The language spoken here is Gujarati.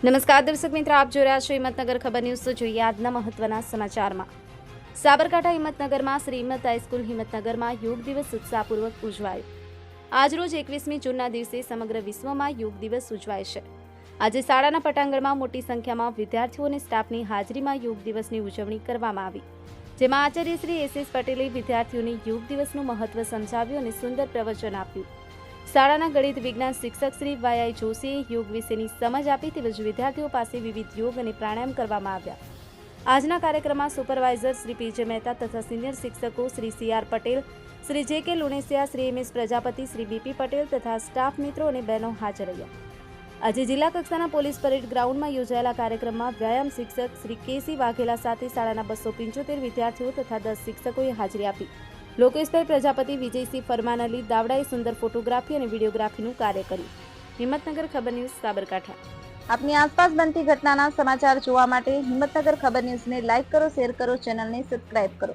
નમસ્કાર દર્શક મિત્રો, આપ જોઈ રહ્યા છો હિંમતનગર ખબર ન્યૂઝ. તો જોઈએ આજના મહત્વના સમાચારમાં. સાબરકાંઠા હિંમતનગરમાં શ્રી હિંમત હાઈસ્કૂલ હિંમતનગરમાં યોગ દિવસ ઉત્સાહપૂર્વક ઉજવાયો. આજરોજ 21મી જૂનના દિવસે સમગ્ર વિશ્વમાં યોગ દિવસ ઉજવાય છે. આજે શાળાના પટાંગણમાં મોટી સંખ્યામાં વિદ્યાર્થીઓ અને સ્ટાફની હાજરીમાં યોગ દિવસની ઉજવણી કરવામાં આવી, જેમાં આચાર્ય શ્રી એસ પટેલે વિદ્યાર્થીઓને યોગ દિવસનું મહત્વ સમજાવ્યું અને સુંદર પ્રવચન આપ્યું. શાળાના ગણિત વિજ્ઞાન શિક્ષક શ્રી વાય જોશીએ યોગ વિશેની સમજ આપી, તેમજ વિદ્યાર્થીઓ પાસે વિવિધ યોગ અને પ્રાણાયામ કરવામાં આવ્યા. આજના કાર્યક્રમમાં સુપરવાઇઝર શ્રી પીજે મહેતા તથા સિનિયર શિક્ષકો Shri CR Patel, Shri JK લુણેસિયા, Shri MS Prajapati, Shri BP Patel તથા સ્ટાફ મિત્રો અને બહેનો હાજર રહ્યા. આજે જિલ્લા કક્ષાના પોલીસ પરેડ ગ્રાઉન્ડમાં યોજાયેલા કાર્યક્રમમાં વ્યાયામ શિક્ષક શ્રી KC વાઘેલા સાથે શાળાના 275 વિદ્યાર્થીઓ તથા 10 શિક્ષકોએ હાજરી આપી. લોકેશભાઈ પ્રજાપતિ, વિજયસિંહ ફરમાન અલી દાવડાએ સુંદર ફોટોગ્રાફી અને વિડીયોગ્રાફીનું કાર્ય કર્યું. હિંમતનગર ખબર ન્યૂઝ, સાબરકાંઠા. આપની આસપાસ બનતી ઘટનાના સમાચાર જોવા માટે હિંમતનગર ખબર ન્યૂઝને લાઇક કરો, શેર કરો, ચેનલને સબસ્ક્રાઇબ કરો.